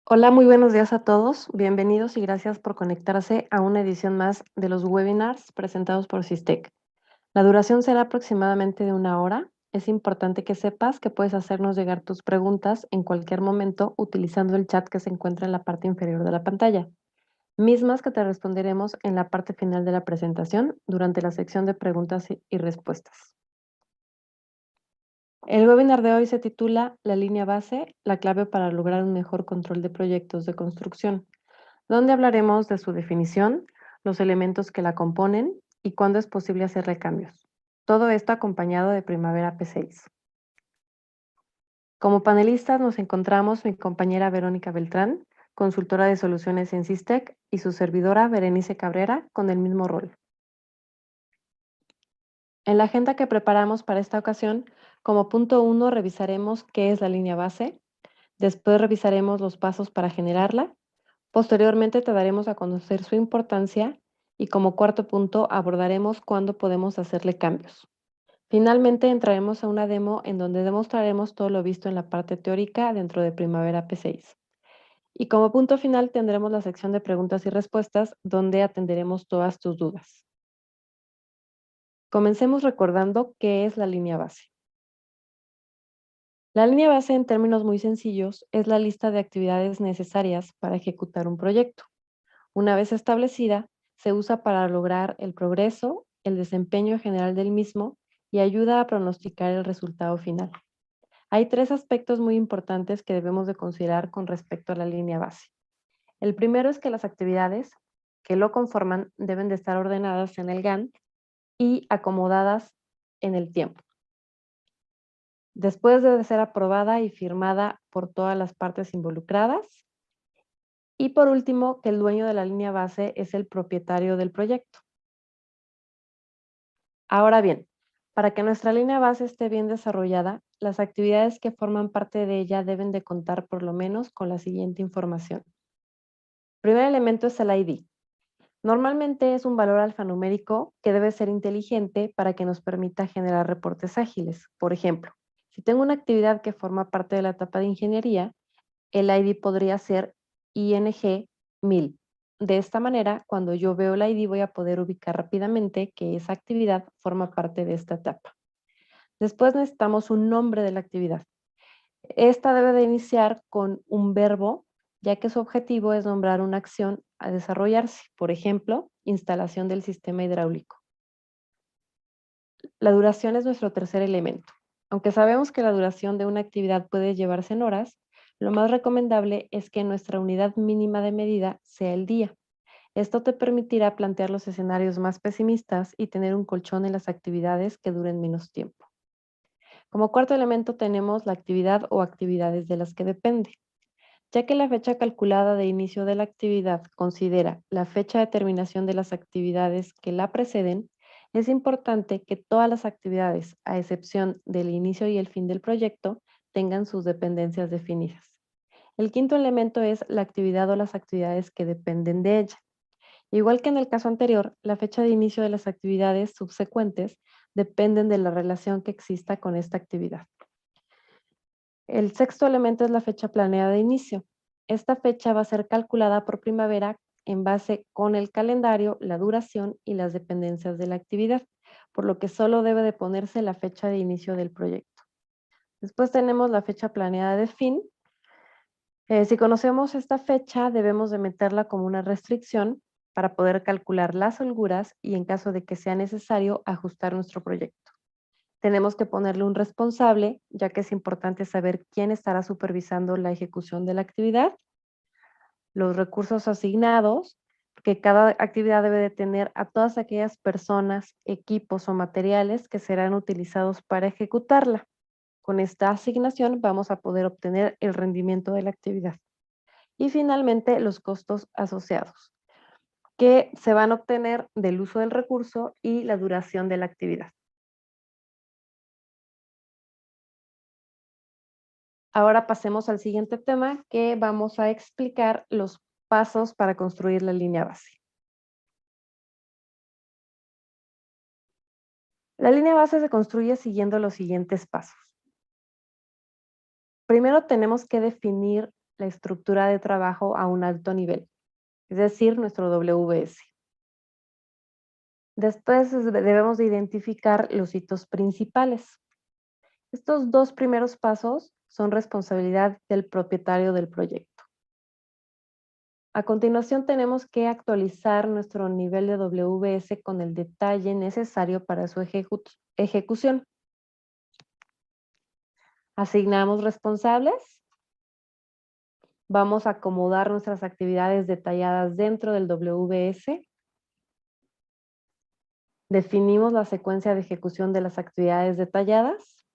Hola, muy buenos días a todos. Bienvenidos y gracias por conectarse a una edición más de los webinars presentados por Sistec. La duración será aproximadamente de 1 hora. Es importante que sepas que puedes hacernos llegar tus preguntas en cualquier momento utilizando el chat que se encuentra en la parte inferior de la pantalla, mismas que te responderemos en la parte final de la presentación durante la sección de preguntas y respuestas. El webinar de hoy se titula La línea base, la clave para lograr un mejor control de proyectos de construcción, donde hablaremos de su definición, los elementos que la componen y cuándo es posible hacerle cambios. Todo esto acompañado de Primavera P6. Como panelistas nos encontramos mi compañera Verónica Beltrán, consultora de soluciones en Sistec, y su servidora Berenice Cabrera, con el mismo rol. En la agenda que preparamos para esta ocasión, como punto 1 revisaremos qué es la línea base, después revisaremos los pasos para generarla. Posteriormente te daremos a conocer su importancia y como cuarto punto abordaremos cuándo podemos hacerle cambios. Finalmente entraremos a una demo en donde demostraremos todo lo visto en la parte teórica dentro de Primavera P6. Y como punto final tendremos la sección de preguntas y respuestas donde atenderemos todas tus dudas. Comencemos recordando qué es la línea base. La línea base en términos muy sencillos es la lista de actividades necesarias para ejecutar un proyecto. Una vez establecida, se usa para lograr el progreso, el desempeño general del mismo y ayuda a pronosticar el resultado final. Hay tres aspectos muy importantes que debemos de considerar con respecto a la línea base. El primero es que las actividades que lo conforman deben de estar ordenadas en el Gantt y acomodadas en el tiempo. Después de ser aprobada y firmada por todas las partes involucradas. Y por último, que el dueño de la línea base es el propietario del proyecto. Ahora bien, para que nuestra línea base esté bien desarrollada, las actividades que forman parte de ella deben de contar por lo menos con la siguiente información. El primer elemento es el ID. Normalmente es un valor alfanumérico que debe ser inteligente para que nos permita generar reportes ágiles. Por ejemplo, si tengo una actividad que forma parte de la etapa de ingeniería, el ID podría ser ING 1000. De esta manera, cuando yo veo el ID voy a poder ubicar rápidamente que esa actividad forma parte de esta etapa. Después necesitamos un nombre de la actividad. Esta debe de iniciar con un verbo, ya que su objetivo es nombrar una acción a desarrollarse. Por ejemplo, instalación del sistema hidráulico. La duración es nuestro tercer elemento. Aunque sabemos que la duración de una actividad puede llevarse en horas, lo más recomendable es que nuestra unidad mínima de medida sea el día. Esto te permitirá plantear los escenarios más pesimistas y tener un colchón en las actividades que duren menos tiempo. Como cuarto elemento tenemos la actividad o actividades de las que depende. Ya que la fecha calculada de inicio de la actividad considera la fecha de terminación de las actividades que la preceden, es importante que todas las actividades, a excepción del inicio y el fin del proyecto, tengan sus dependencias definidas. El quinto elemento es la actividad o las actividades que dependen de ella. Igual que en el caso anterior, la fecha de inicio de las actividades subsecuentes dependen de la relación que exista con esta actividad. El sexto elemento es la fecha planeada de inicio. Esta fecha va a ser calculada por Primavera en base con el calendario, la duración y las dependencias de la actividad, por lo que solo debe de ponerse la fecha de inicio del proyecto. Después tenemos la fecha planeada de fin. Si conocemos esta fecha, debemos de meterla como una restricción para poder calcular las holguras y en caso de que sea necesario ajustar nuestro proyecto. Tenemos que ponerle un responsable, ya que es importante saber quién estará supervisando la ejecución de la actividad, los recursos asignados, que cada actividad debe de tener a todas aquellas personas, equipos o materiales que serán utilizados para ejecutarla. Con esta asignación vamos a poder obtener el rendimiento de la actividad. Y finalmente, los costos asociados, que se van a obtener del uso del recurso y la duración de la actividad. Ahora pasemos al siguiente tema que vamos a explicar los pasos para construir la línea base. La línea base se construye siguiendo los siguientes pasos. Primero tenemos que definir la estructura de trabajo a un alto nivel, es decir, nuestro WS. Después debemos de identificar los hitos principales. Estos dos primeros pasos son responsabilidad del propietario del proyecto. A continuación tenemos que actualizar nuestro nivel de WS con el detalle necesario para su ejecución. Asignamos responsables. Vamos a acomodar nuestras actividades detalladas dentro del WS. Definimos la secuencia de ejecución de las actividades detalladas.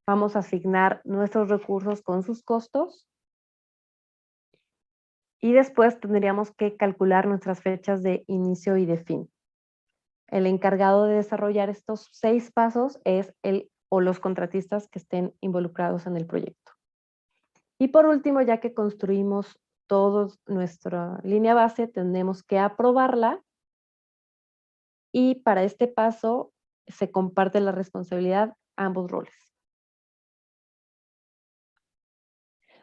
Vamos a asignar nuestros recursos con sus costos. Y después tendríamos que calcular nuestras fechas de inicio y de fin. El encargado de desarrollar estos 6 pasos es él o los contratistas que estén involucrados en el proyecto. Y por último, ya que construimos toda nuestra línea base, tenemos que aprobarla y para este paso se comparte la responsabilidad a ambos roles.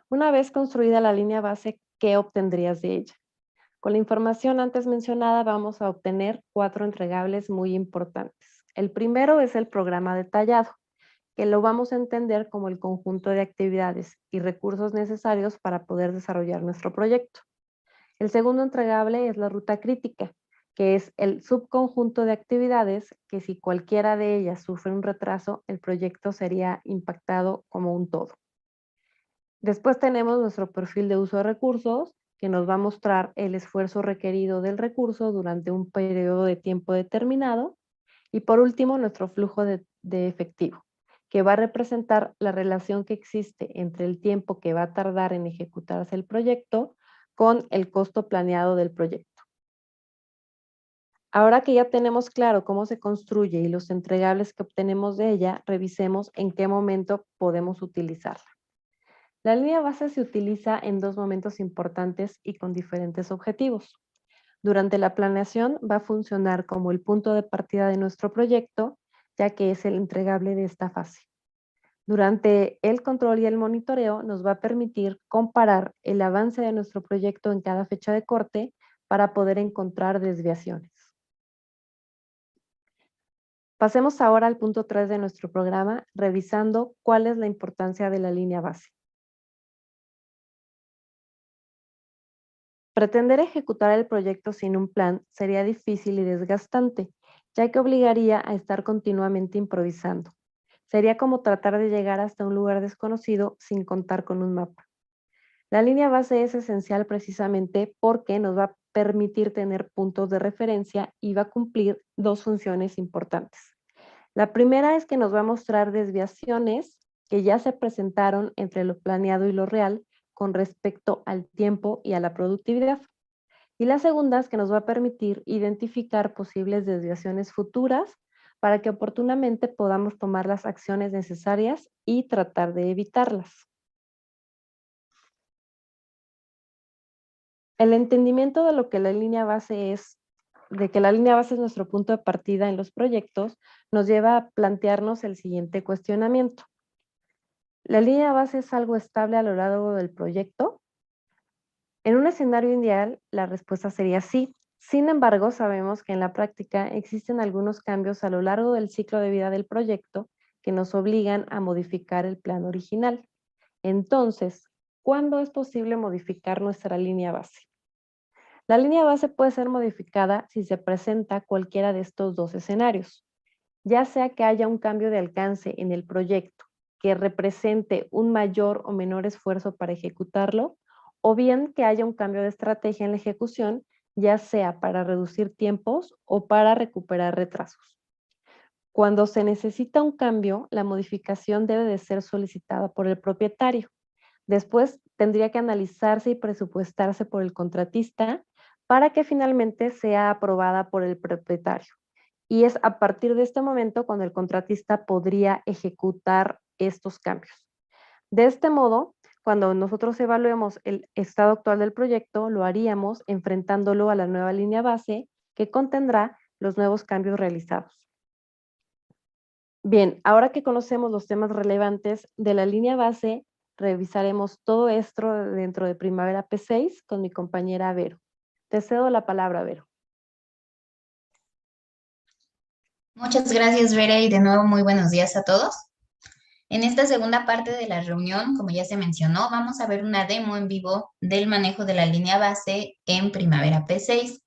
Una vez construida la línea base, ¿qué obtendrías de ella? Con la información antes mencionada vamos a obtener 4 entregables muy importantes. El primero es el programa detallado, que lo vamos a entender como el conjunto de actividades y recursos necesarios para poder desarrollar nuestro proyecto. El segundo entregable es la ruta crítica, que es el subconjunto de actividades que si cualquiera de ellas sufre un retraso, el proyecto sería impactado como un todo. Después tenemos nuestro perfil de uso de recursos, que nos va a mostrar el esfuerzo requerido del recurso durante un periodo de tiempo determinado. Y por último, nuestro flujo de efectivo, que va a representar la relación que existe entre el tiempo que va a tardar en ejecutarse el proyecto con el costo planeado del proyecto. Ahora que ya tenemos claro cómo se construye y los entregables que obtenemos de ella, revisemos en qué momento podemos utilizarla. La línea base se utiliza en 2 momentos importantes y con diferentes objetivos. Durante la planeación va a funcionar como el punto de partida de nuestro proyecto, ya que es el entregable de esta fase. Durante el control y el monitoreo nos va a permitir comparar el avance de nuestro proyecto en cada fecha de corte para poder encontrar desviaciones. Pasemos ahora al punto 3 de nuestro programa, revisando cuál es la importancia de la línea base. Pretender ejecutar el proyecto sin un plan sería difícil y desgastante, ya que obligaría a estar continuamente improvisando. Sería como tratar de llegar hasta un lugar desconocido sin contar con un mapa. La línea base es esencial precisamente porque nos va a permitir tener puntos de referencia y va a cumplir 2 funciones importantes. La primera es que nos va a mostrar desviaciones que ya se presentaron entre lo planeado y lo real con respecto al tiempo y a la productividad. Y la segunda es que nos va a permitir identificar posibles desviaciones futuras para que oportunamente podamos tomar las acciones necesarias y tratar de evitarlas. El entendimiento de lo que la línea base es, de que la línea base es nuestro punto de partida en los proyectos, nos lleva a plantearnos el siguiente cuestionamiento. ¿La línea base es algo estable a lo largo del proyecto? En un escenario ideal, la respuesta sería sí. Sin embargo, sabemos que en la práctica existen algunos cambios a lo largo del ciclo de vida del proyecto que nos obligan a modificar el plan original. Entonces, ¿cuándo es posible modificar nuestra línea base? La línea base puede ser modificada si se presenta cualquiera de estos 2 escenarios, ya sea que haya un cambio de alcance en el proyecto que represente un mayor o menor esfuerzo para ejecutarlo, o bien que haya un cambio de estrategia en la ejecución, ya sea para reducir tiempos o para recuperar retrasos. Cuando se necesita un cambio, la modificación debe de ser solicitada por el propietario. Después tendría que analizarse y presupuestarse por el contratista para que finalmente sea aprobada por el propietario. Y es a partir de este momento cuando el contratista podría ejecutar estos cambios. De este modo, cuando nosotros evaluemos el estado actual del proyecto, lo haríamos enfrentándolo a la nueva línea base que contendrá los nuevos cambios realizados. Bien, ahora que conocemos los temas relevantes de la línea base, Revisaremos todo esto dentro de Primavera P6 con mi compañera Vero. Te cedo la palabra, Vero. Muchas gracias, Bere, y de nuevo muy buenos días a todos. En esta segunda parte de la reunión, como ya se mencionó, vamos a ver una demo en vivo del manejo de la línea base en Primavera P6.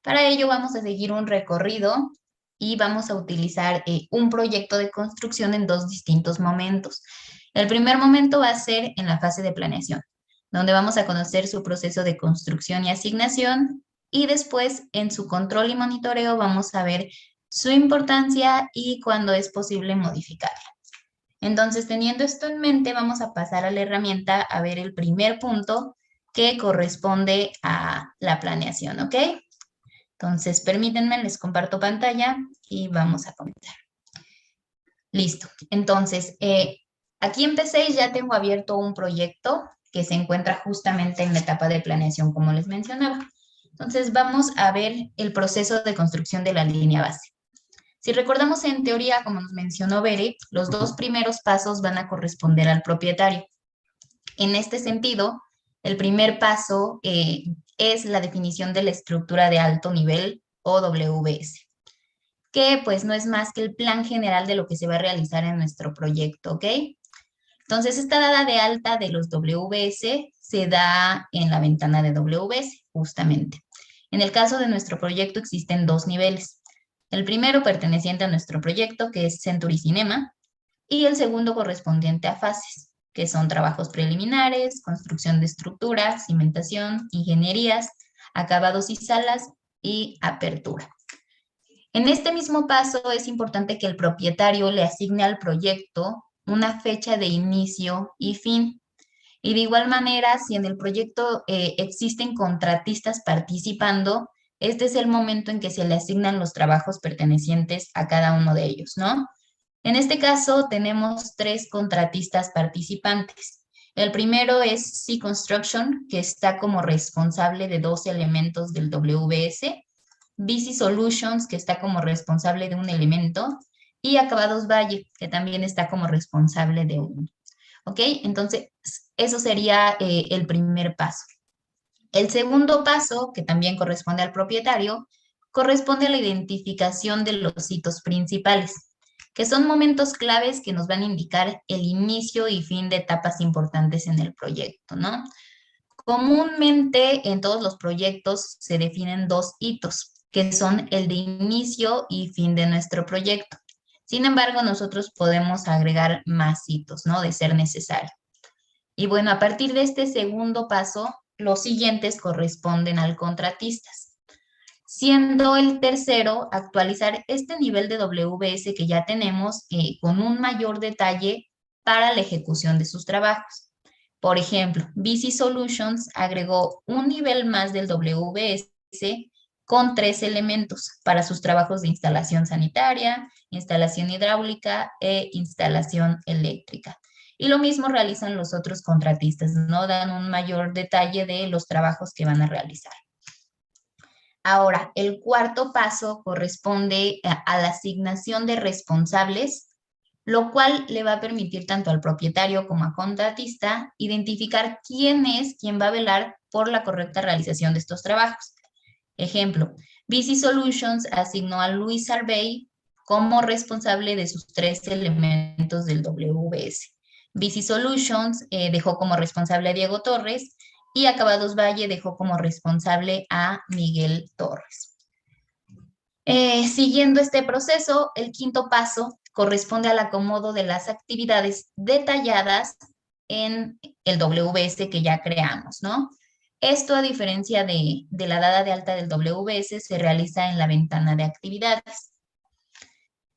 Para ello vamos a seguir un recorrido y vamos a utilizar un proyecto de construcción en dos distintos momentos. El primer momento va a ser en la fase de planeación, donde vamos a conocer su proceso de construcción y asignación, y después en su control y monitoreo vamos a ver su importancia y cuándo es posible modificarla. Entonces, teniendo esto en mente, vamos a pasar a la herramienta a ver el primer punto que corresponde a la planeación, ¿ok? Entonces, permítanme, les comparto pantalla y vamos a comenzar. Listo. Entonces, aquí en P6 ya tengo abierto un proyecto que se encuentra justamente en la etapa de planeación, como les mencionaba. Entonces, vamos a ver el proceso de construcción de la línea base. Si recordamos en teoría, como nos mencionó Bere, los dos primeros pasos van a corresponder al propietario. En este sentido, el primer paso es la definición de la estructura de alto nivel o WS, que pues no es más que el plan general de lo que se va a realizar en nuestro proyecto, ¿ok? Entonces, esta dada de alta de los WS se da en la ventana de WS, justamente. En el caso de nuestro proyecto existen dos niveles. El primero perteneciente a nuestro proyecto, que es Century Cinema, y el segundo correspondiente a fases, que son trabajos preliminares, construcción de estructuras, cimentación, ingenierías, acabados y salas y apertura. En este mismo paso es importante que el propietario le asigne al proyecto una fecha de inicio y fin. Y de igual manera, si en el proyecto existen contratistas participando, este es el momento en que se le asignan los trabajos pertenecientes a cada uno de ellos, ¿no? En este caso tenemos tres contratistas participantes. El primero es C Construction, que está como responsable de dos elementos del WS, BC Solutions, que está como responsable de un elemento, y Acabados Valle, que también está como responsable de uno. ¿Ok? Entonces, eso sería el primer paso. El segundo paso, que también corresponde al propietario, corresponde a la identificación de los hitos principales, que son momentos claves que nos van a indicar el inicio y fin de etapas importantes en el proyecto, ¿no? Comúnmente en todos los proyectos se definen dos hitos, que son el de inicio y fin de nuestro proyecto. Sin embargo, nosotros podemos agregar más hitos, ¿no? De ser necesario. Y bueno, a partir de este segundo paso, los siguientes corresponden al contratistas. Siendo el tercero, actualizar este nivel de WS que ya tenemos con un mayor detalle para la ejecución de sus trabajos. Por ejemplo, BC Solutions agregó un nivel más del WS con 3 elementos para sus trabajos de instalación sanitaria, instalación hidráulica e instalación eléctrica. Y lo mismo realizan los otros contratistas, ¿no? Dan un mayor detalle de los trabajos que van a realizar. Ahora, el cuarto paso corresponde a la asignación de responsables, lo cual le va a permitir tanto al propietario como a contratista identificar quién es quien va a velar por la correcta realización de estos trabajos. Ejemplo, BC Solutions asignó a Luis Arbey como responsable de sus 3 elementos del WS. BC Solutions dejó como responsable a Diego Torres y Acabados Valle dejó como responsable a Miguel Torres. Siguiendo este proceso, el quinto paso corresponde al acomodo de las actividades detalladas en el WS que ya creamos, ¿no? Esto, a diferencia de la dada de alta del WS, se realiza en la ventana de actividades.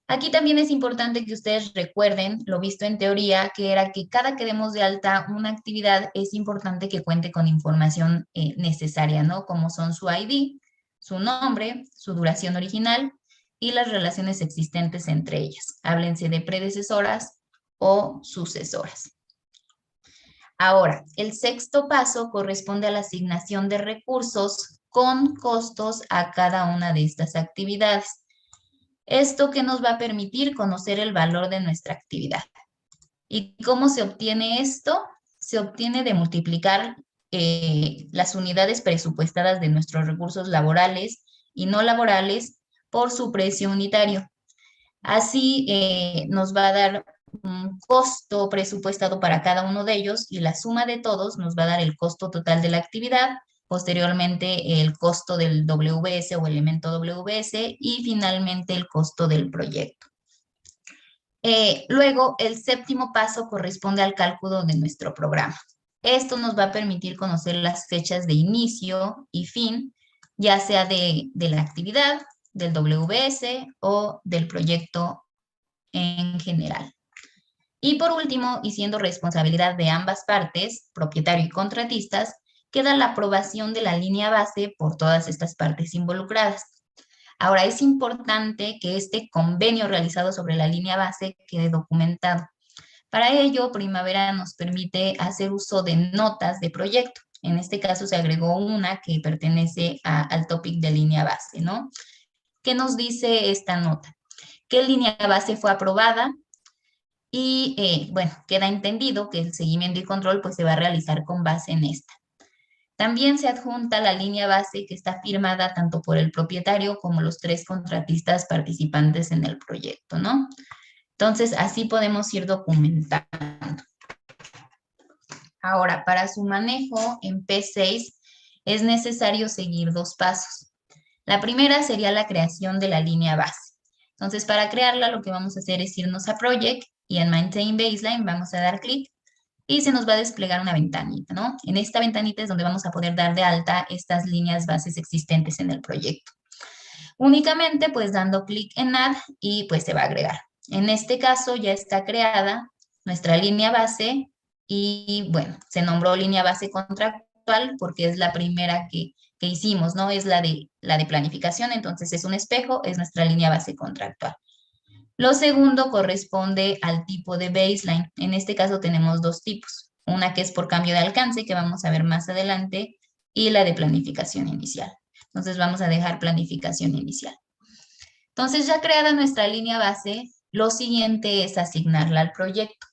Aquí también es importante que ustedes recuerden lo visto en teoría, que era que cada que demos de alta una actividad es importante que cuente con información necesaria, ¿no? Como son su ID, su nombre, su duración original y las relaciones existentes entre ellas. Háblense de predecesoras o sucesoras. Ahora, el sexto paso corresponde a la asignación de recursos con costos a cada una de estas actividades. Esto que nos va a permitir conocer el valor de nuestra actividad. ¿Y cómo se obtiene esto? se obtiene de multiplicar las unidades presupuestadas de nuestros recursos laborales y no laborales por su precio unitario. Así nos va a dar un costo presupuestado para cada uno de ellos y la suma de todos nos va a dar el costo total de la actividad, posteriormente el costo del WS o elemento WS y finalmente el costo del proyecto. Luego, el séptimo paso corresponde al cálculo de nuestro programa. Esto nos va a permitir conocer las fechas de inicio y fin, ya sea de la actividad, del WS o del proyecto en general. Y por último, y siendo responsabilidad de ambas partes, propietario y contratistas, queda la aprobación de la línea base por todas estas partes involucradas. Ahora, es importante que este convenio realizado sobre la línea base quede documentado. Para ello, Primavera nos permite hacer uso de notas de proyecto. En este caso se agregó una que pertenece al topic de línea base, ¿no? ¿Qué nos dice esta nota? Que línea base fue aprobada y, bueno, queda entendido que el seguimiento y control pues se va a realizar con base en esta. También se adjunta la línea base que está firmada tanto por el propietario como los 3 contratistas participantes en el proyecto, ¿no? Entonces, así podemos ir documentando. Ahora, para su manejo en P6 es necesario seguir 2 pasos. La primera sería la creación de la línea base. Entonces, para crearla, lo que vamos a hacer es irnos a Project y en Maintain Baseline vamos a dar clic y se nos va a desplegar una ventanita, ¿no? En esta ventanita es donde vamos a poder dar de alta estas líneas bases existentes en el proyecto. Únicamente, pues, dando clic en Add y pues se va a agregar. En este caso ya está creada nuestra línea base y, bueno, se nombró línea base contractual porque es la primera que hicimos, ¿no? Es la de planificación, entonces es un espejo, es nuestra línea base contractual. Lo segundo corresponde al tipo de baseline. En este caso tenemos 2 tipos. Una que es por cambio de alcance, que vamos a ver más adelante, y la de planificación inicial. Entonces vamos a dejar planificación inicial. Entonces ya creada nuestra línea base, lo siguiente es asignarla al proyecto.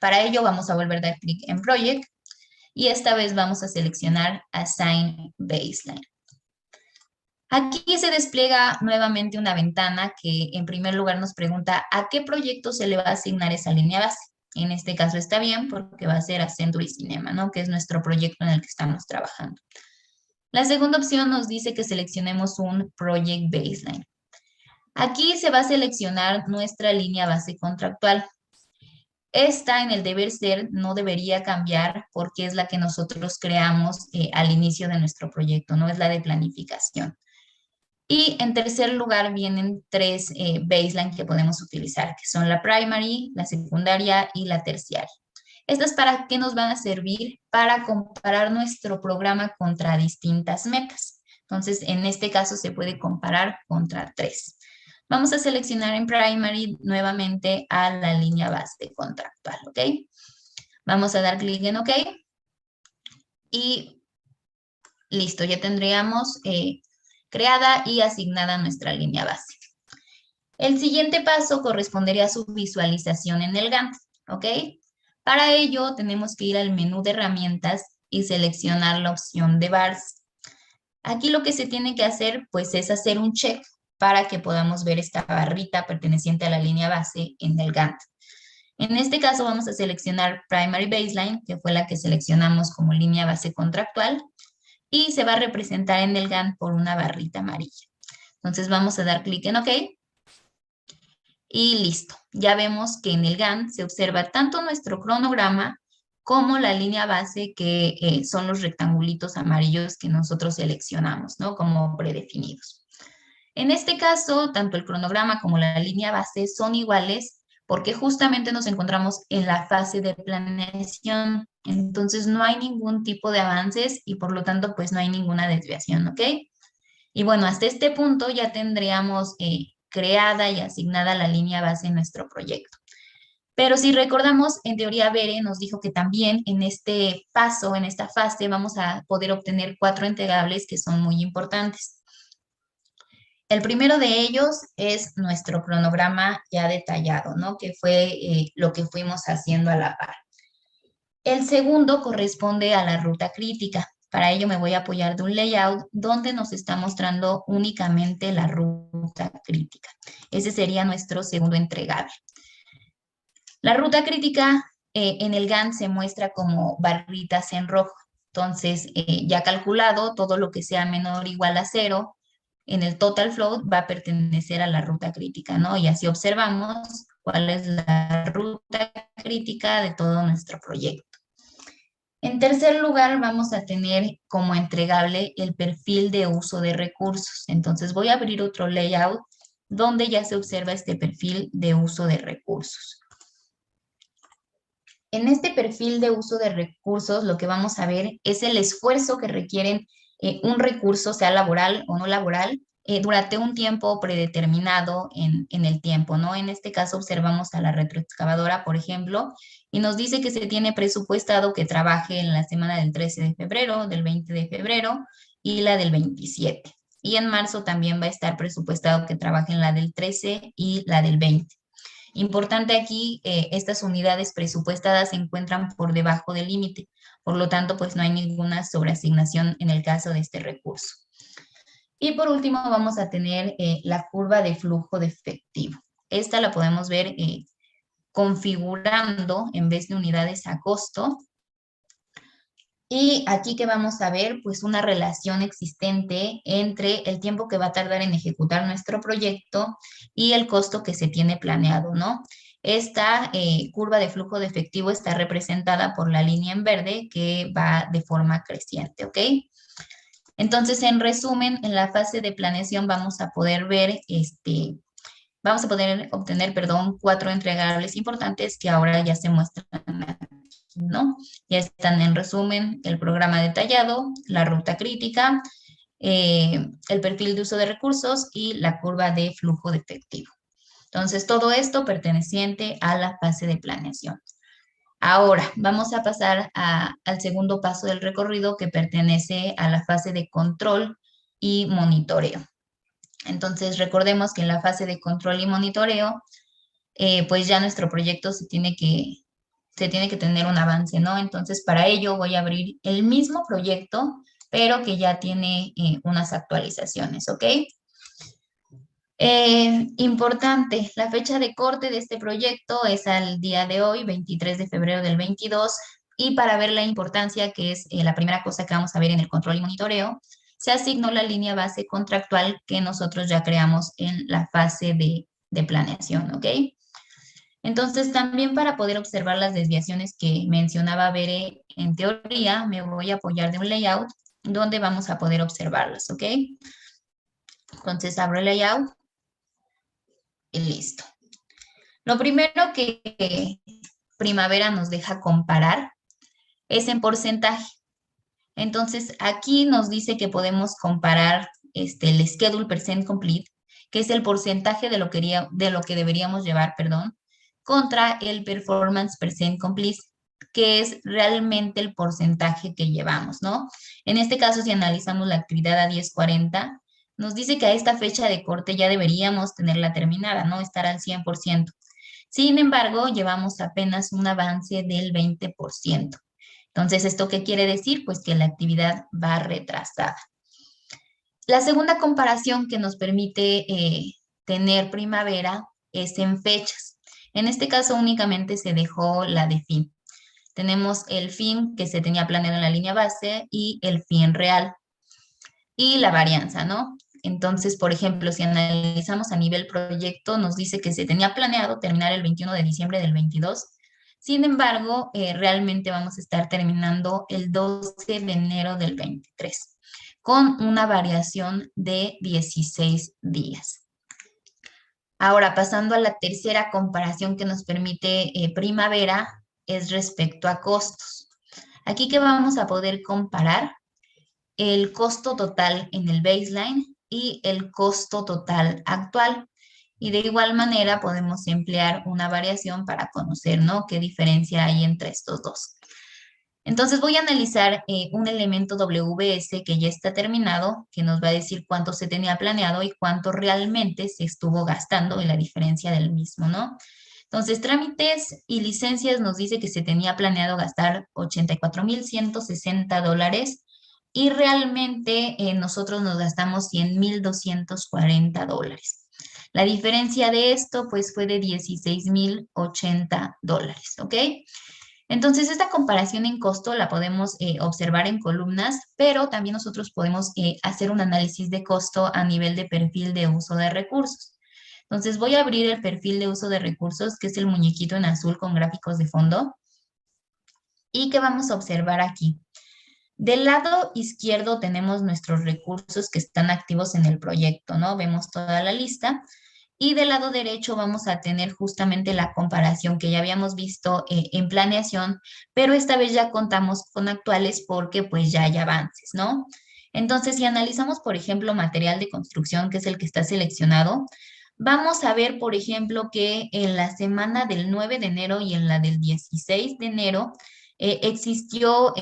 Para ello vamos a volver a dar clic en Project y esta vez vamos a seleccionar Assign Baseline. Aquí se despliega nuevamente una ventana que en primer lugar nos pregunta a qué proyecto se le va a asignar esa línea base. En este caso está bien porque va a ser a Century Cinema, ¿no? Que es nuestro proyecto en el que estamos trabajando. La segunda opción nos dice que seleccionemos un Project Baseline. Aquí se va a seleccionar nuestra línea base contractual. Esta en el deber ser no debería cambiar porque es la que nosotros creamos al inicio de nuestro proyecto, no es la de planificación. Y en tercer lugar vienen 3 baseline que podemos utilizar, que son la primary, la secundaria y la terciaria. ¿Estas para qué nos van a servir? Para comparar nuestro programa contra distintas metas. Entonces, en este caso se puede comparar contra 3. Vamos a seleccionar en primary nuevamente a la línea base contractual, ¿ok? Vamos a dar clic en OK. Y listo, ya tendríamos creada y asignada nuestra línea base. El siguiente paso correspondería a su visualización en el Gantt, ¿ok? Para ello tenemos que ir al menú de herramientas y seleccionar la opción de bars. Aquí lo que se tiene que hacer pues es hacer un check para que podamos ver esta barrita perteneciente a la línea base en el Gantt. En este caso vamos a seleccionar Primary Baseline, que fue la que seleccionamos como línea base contractual, y se va a representar en el Gantt por una barrita amarilla. Entonces vamos a dar clic en OK. Y listo. Ya vemos que en el Gantt se observa tanto nuestro cronograma como la línea base, que son los rectangulitos amarillos que nosotros seleccionamos, ¿no? Como predefinidos. En este caso, tanto el cronograma como la línea base son iguales porque justamente nos encontramos en la fase de planeación. Entonces no hay ningún tipo de avances y por lo tanto pues no hay ninguna desviación, ¿ok? Y bueno, hasta este punto ya tendríamos creada y asignada la línea base en nuestro proyecto. Pero si recordamos, en teoría Bere nos dijo que también en este paso, en esta fase, vamos a poder obtener 4 entregables que son muy importantes. El primero de ellos es nuestro cronograma ya detallado, ¿no? Que fue lo que fuimos haciendo a la par. El segundo corresponde a la ruta crítica. Para ello me voy a apoyar de un layout donde nos está mostrando únicamente la ruta crítica. Ese sería nuestro segundo entregable. La ruta crítica en el Gantt se muestra como barritas en rojo. Entonces, ya calculado, todo lo que sea menor o igual a 0 en el total float va a pertenecer a la ruta crítica, ¿no? Y así observamos cuál es la ruta crítica de todo nuestro proyecto. En tercer lugar, vamos a tener como entregable el perfil de uso de recursos. Entonces, voy a abrir otro layout donde ya se observa este perfil de uso de recursos. En este perfil de uso de recursos, lo que vamos a ver es el esfuerzo que requieren un recurso, sea laboral o no laboral, durante un tiempo predeterminado en el tiempo, ¿no? En este caso observamos a la retroexcavadora, por ejemplo, y nos dice que se tiene presupuestado que trabaje en la semana del 13 de febrero, del 20 de febrero y la del 27. Y en marzo también va a estar presupuestado que trabaje en la del 13 y la del 20. Importante aquí, estas unidades presupuestadas se encuentran por debajo del límite, por lo tanto, pues no hay ninguna sobreasignación en el caso de este recurso. Y por último, vamos a tener la curva de flujo de efectivo. Esta la podemos ver configurando en vez de unidades a costo. Y aquí que vamos a ver, pues una relación existente entre el tiempo que va a tardar en ejecutar nuestro proyecto y el costo que se tiene planeado, ¿no? Esta curva de flujo de efectivo está representada por la línea en verde que va de forma creciente, ¿ok? Entonces, en resumen, en la fase de planeación vamos a poder ver, vamos a poder obtener, perdón, 4 entregables importantes que ahora ya se muestran, ¿no? Ya están en resumen el programa detallado, la ruta crítica, el perfil de uso de recursos y la curva de flujo de efectivo. Entonces, todo esto perteneciente a la fase de planeación. Ahora, vamos a pasar al segundo paso del recorrido que pertenece a la fase de control y monitoreo. Entonces, recordemos que en la fase de control y monitoreo, pues ya nuestro proyecto se tiene que tener un avance, ¿no? Entonces, para ello voy a abrir el mismo proyecto, pero que ya tiene unas actualizaciones, ¿ok? Importante, la fecha de corte de este proyecto es al día de hoy, 23 de febrero del 22, y para ver la importancia, que es la primera cosa que vamos a ver en el control y monitoreo, se asignó la línea base contractual que nosotros ya creamos en la fase de planeación, ¿ok? Entonces, también para poder observar las desviaciones que mencionaba Bere, en teoría, me voy a apoyar de un layout donde vamos a poder observarlas, ¿ok? Entonces, abro el layout y listo. Lo primero que Primavera nos deja comparar es en porcentaje. Entonces, aquí nos dice que podemos comparar el schedule percent complete, que es el porcentaje de lo que deberíamos llevar, perdón, contra el performance percent complete, que es realmente el porcentaje que llevamos, ¿no? En este caso, si analizamos la actividad a 10:40, nos dice que a esta fecha de corte ya deberíamos tenerla terminada, ¿no? Estar al 100%. Sin embargo, llevamos apenas un avance del 20%. Entonces, ¿esto qué quiere decir? Pues que la actividad va retrasada. La segunda comparación que nos permite tener Primavera es en fechas. En este caso únicamente se dejó la de fin. Tenemos el fin que se tenía planeado en la línea base y el fin real. Y la varianza, ¿no? Entonces, por ejemplo, si analizamos a nivel proyecto, nos dice que se tenía planeado terminar el 21 de diciembre del 22. Sin embargo, realmente vamos a estar terminando el 12 de enero del 23, con una variación de 16 días. Ahora, pasando a la tercera comparación que nos permite Primavera, es respecto a costos. Aquí que vamos a poder comparar el costo total en el baseline y el costo total actual. Y de igual manera podemos emplear una variación para conocer, ¿no?, qué diferencia hay entre estos dos. Entonces voy a analizar un elemento WS que ya está terminado, que nos va a decir cuánto se tenía planeado y cuánto realmente se estuvo gastando y la diferencia del mismo, ¿no? Entonces, trámites y licencias nos dice que se tenía planeado gastar $84,160 y realmente nosotros nos gastamos $100,240. La diferencia de esto, pues, fue de $16,080, ¿ok? Entonces, esta comparación en costo la podemos observar en columnas, pero también nosotros podemos hacer un análisis de costo a nivel de perfil de uso de recursos. Entonces, voy a abrir el perfil de uso de recursos, que es el muñequito en azul con gráficos de fondo. ¿Y qué vamos a observar aquí? Del lado izquierdo tenemos nuestros recursos que están activos en el proyecto, ¿no? Vemos toda la lista. Y del lado derecho vamos a tener justamente la comparación que ya habíamos visto en planeación, pero esta vez ya contamos con actuales porque pues ya hay avances, ¿no? Entonces, si analizamos, por ejemplo, material de construcción, que es el que está seleccionado, vamos a ver, por ejemplo, que en la semana del 9 de enero y en la del 16 de enero existió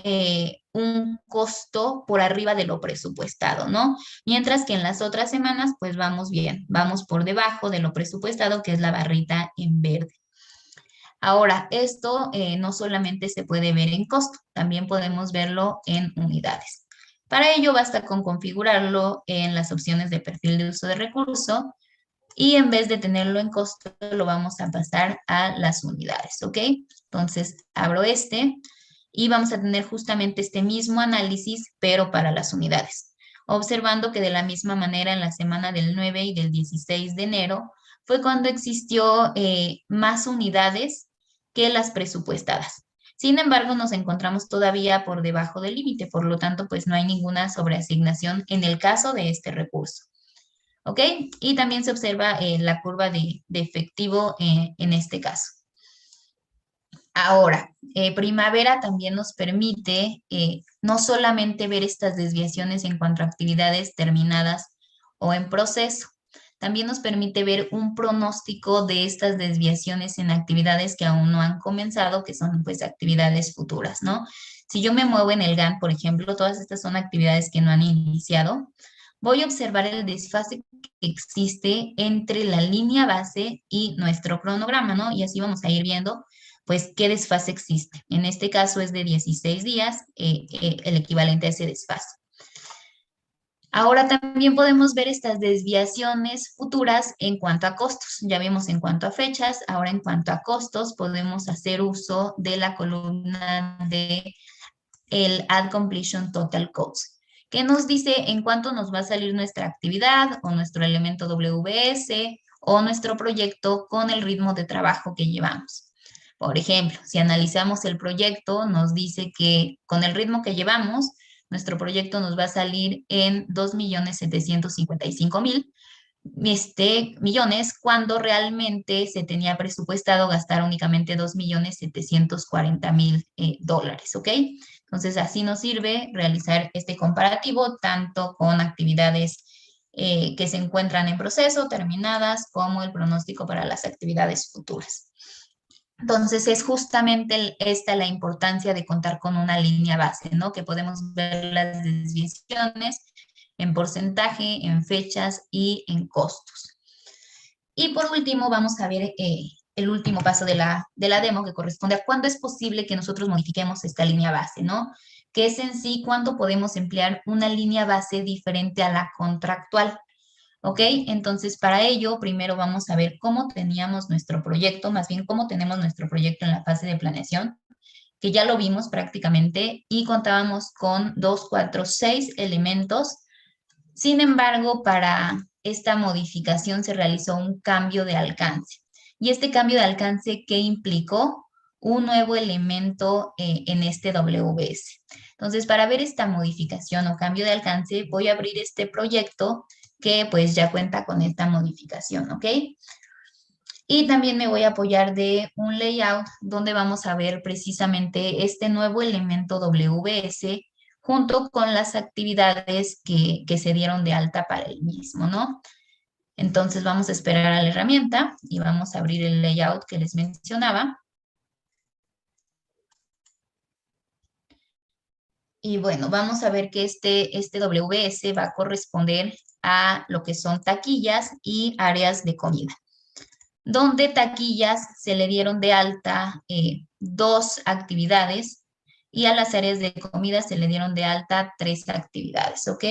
un costo por arriba de lo presupuestado, ¿no? Mientras que en las otras semanas, pues vamos bien, vamos por debajo de lo presupuestado, que es la barrita en verde. Ahora, esto no solamente se puede ver en costo, también podemos verlo en unidades. Para ello basta con configurarlo en las opciones de perfil de uso de recurso y en vez de tenerlo en costo, lo vamos a pasar a las unidades, ¿ok? Entonces, abro este y vamos a tener justamente este mismo análisis, pero para las unidades. Observando que de la misma manera en la semana del 9 y del 16 de enero fue cuando existió más unidades que las presupuestadas. Sin embargo, nos encontramos todavía por debajo del límite, por lo tanto, pues no hay ninguna sobreasignación en el caso de este recurso. ¿Ok? Y también se observa la curva de efectivo en este caso. Ahora, Primavera también nos permite no solamente ver estas desviaciones en cuanto a actividades terminadas o en proceso, también nos permite ver un pronóstico de estas desviaciones en actividades que aún no han comenzado, que son pues actividades futuras, ¿no? Si yo me muevo en el GAN, por ejemplo, todas estas son actividades que no han iniciado, voy a observar el desfase que existe entre la línea base y nuestro cronograma, ¿no? Y así vamos a ir viendo pues, ¿qué desfase existe? En este caso es de 16 días, el equivalente a ese desfase. Ahora también podemos ver estas desviaciones futuras en cuanto a costos. Ya vimos en cuanto a fechas, ahora en cuanto a costos podemos hacer uso de la columna de el Add Completion Total Cost, que nos dice en cuánto nos va a salir nuestra actividad o nuestro elemento WS o nuestro proyecto con el ritmo de trabajo que llevamos. Por ejemplo, si analizamos el proyecto, nos dice que con el ritmo que llevamos, nuestro proyecto nos va a salir en 2,755,000 millones cuando realmente se tenía presupuestado gastar únicamente 2,740,000 dólares, ¿ok? Entonces, así nos sirve realizar este comparativo tanto con actividades que se encuentran en proceso, terminadas, como el pronóstico para las actividades futuras. Entonces, es justamente esta la importancia de contar con una línea base, ¿no? Que podemos ver las desviaciones en porcentaje, en fechas y en costos. Y por último, vamos a ver el último paso de la demo que corresponde a cuándo es posible que nosotros modifiquemos esta línea base, ¿no? Que es en sí cuándo podemos emplear una línea base diferente a la contractual. ¿Ok? Entonces, para ello, primero vamos a ver cómo teníamos nuestro proyecto, más bien cómo tenemos nuestro proyecto en la fase de planeación, que ya lo vimos prácticamente y contábamos con 2, 4, 6 elementos. Sin embargo, para esta modificación se realizó un cambio de alcance. Y este cambio de alcance, ¿qué implicó? Un nuevo elemento en este WS. Entonces, para ver esta modificación o cambio de alcance, voy a abrir este proyecto que pues ya cuenta con esta modificación, ¿ok? Y también me voy a apoyar de un layout donde vamos a ver precisamente este nuevo elemento WS junto con las actividades que se dieron de alta para el mismo, ¿no? Entonces vamos a esperar a la herramienta y vamos a abrir el layout que les mencionaba. Y bueno, vamos a ver que este WS va a corresponder a lo que son taquillas y áreas de comida. donde taquillas se le dieron de alta 2 actividades y a las áreas de comida se le dieron de alta 3 actividades, ¿ok?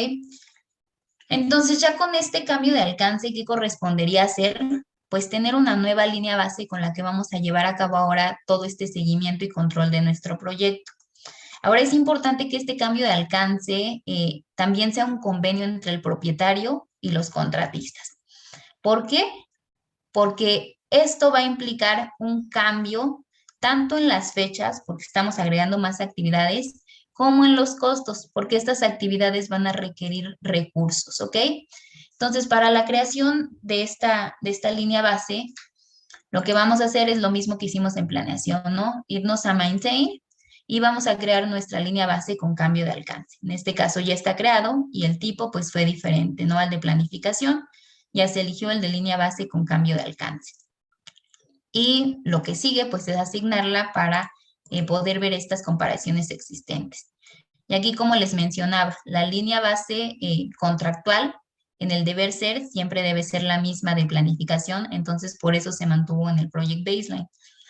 Entonces, ya con este cambio de alcance, ¿qué correspondería hacer? Pues tener una nueva línea base con la que vamos a llevar a cabo ahora todo este seguimiento y control de nuestro proyecto. Ahora es importante que este cambio de alcance también sea un convenio entre el propietario y los contratistas. ¿Por qué? Porque esto va a implicar un cambio tanto en las fechas, porque estamos agregando más actividades, como en los costos, porque estas actividades van a requerir recursos, ¿ok? Entonces, para la creación de esta línea base, lo que vamos a hacer es lo mismo que hicimos en planeación, ¿no? Irnos a Maintain y vamos a crear nuestra línea base con cambio de alcance. En este caso ya está creado y el tipo pues fue diferente, ¿no? Al de planificación, ya se eligió el de línea base con cambio de alcance. Y lo que sigue pues es asignarla para poder ver estas comparaciones existentes. Y aquí, como les mencionaba, la línea base contractual en el deber ser siempre debe ser la misma de planificación, entonces por eso se mantuvo en el Project Baseline.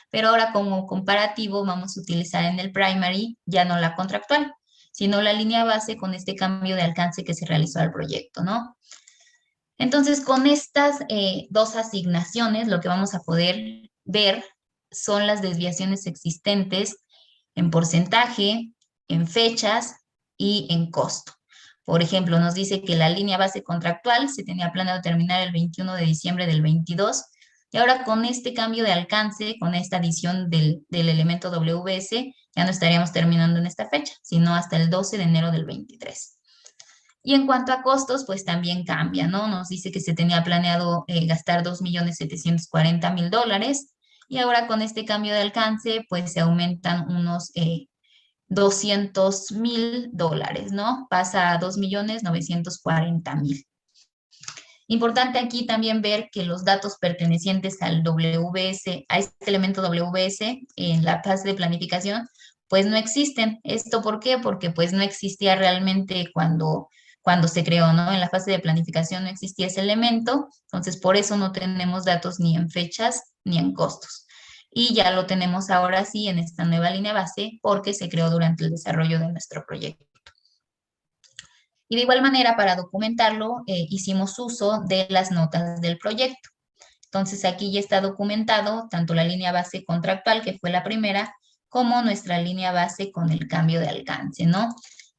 Pero ahora como comparativo vamos a utilizar en el primary ya no la contractual, sino la línea base con este cambio de alcance que se realizó al proyecto, ¿no? Entonces, con estas 2 asignaciones, lo que vamos a poder ver son las desviaciones existentes en porcentaje, en fechas y en costo. Por ejemplo, nos dice que la línea base contractual se tenía planeado terminar el 21 de diciembre del 22, y ahora con este cambio de alcance, con esta adición del elemento WS, ya no estaríamos terminando en esta fecha, sino hasta el 12 de enero del 23. Y en cuanto a costos, pues también cambia, ¿no? Nos dice que se tenía planeado gastar $2.740.000 y ahora con este cambio de alcance, pues se aumentan unos $200.000, ¿no? Pasa a $2.940.000. Importante aquí también ver que los datos pertenecientes al WS, a este elemento WS en la fase de planificación, pues no existen. ¿Esto por qué? Porque pues no existía realmente cuando se creó, ¿no? En la fase de planificación no existía ese elemento, entonces por eso no tenemos datos ni en fechas ni en costos. Y ya lo tenemos ahora sí en esta nueva línea base porque se creó durante el desarrollo de nuestro proyecto. Y de igual manera, para documentarlo, hicimos uso de las notas del proyecto. Entonces aquí ya está documentado tanto la línea base contractual, que fue la primera, como nuestra línea base con el cambio de alcance, ¿no?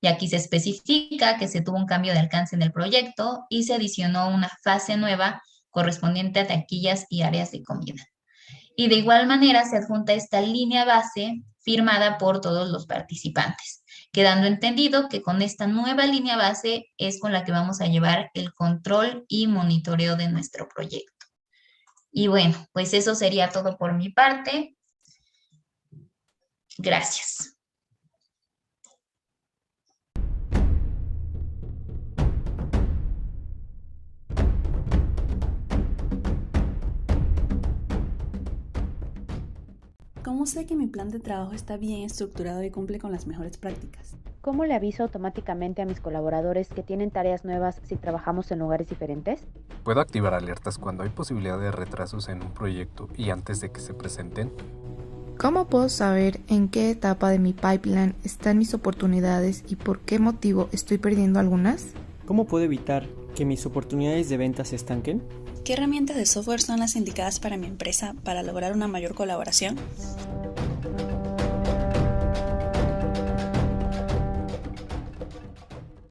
Y aquí se especifica que se tuvo un cambio de alcance en el proyecto y se adicionó una fase nueva correspondiente a taquillas y áreas de comida. Y de igual manera se adjunta esta línea base firmada por todos los participantes, quedando entendido que con esta nueva línea base es con la que vamos a llevar el control y monitoreo de nuestro proyecto. Y bueno, pues eso sería todo por mi parte. Gracias. ¿Cómo sé que mi plan de trabajo está bien estructurado y cumple con las mejores prácticas? ¿Cómo le aviso automáticamente a mis colaboradores que tienen tareas nuevas si trabajamos en lugares diferentes? ¿Puedo activar alertas cuando hay posibilidad de retrasos en un proyecto y antes de que se presenten? ¿Cómo puedo saber en qué etapa de mi pipeline están mis oportunidades y por qué motivo estoy perdiendo algunas? ¿Cómo puedo evitar que mis oportunidades de venta se estanquen? ¿Qué herramientas de software son las indicadas para mi empresa para lograr una mayor colaboración?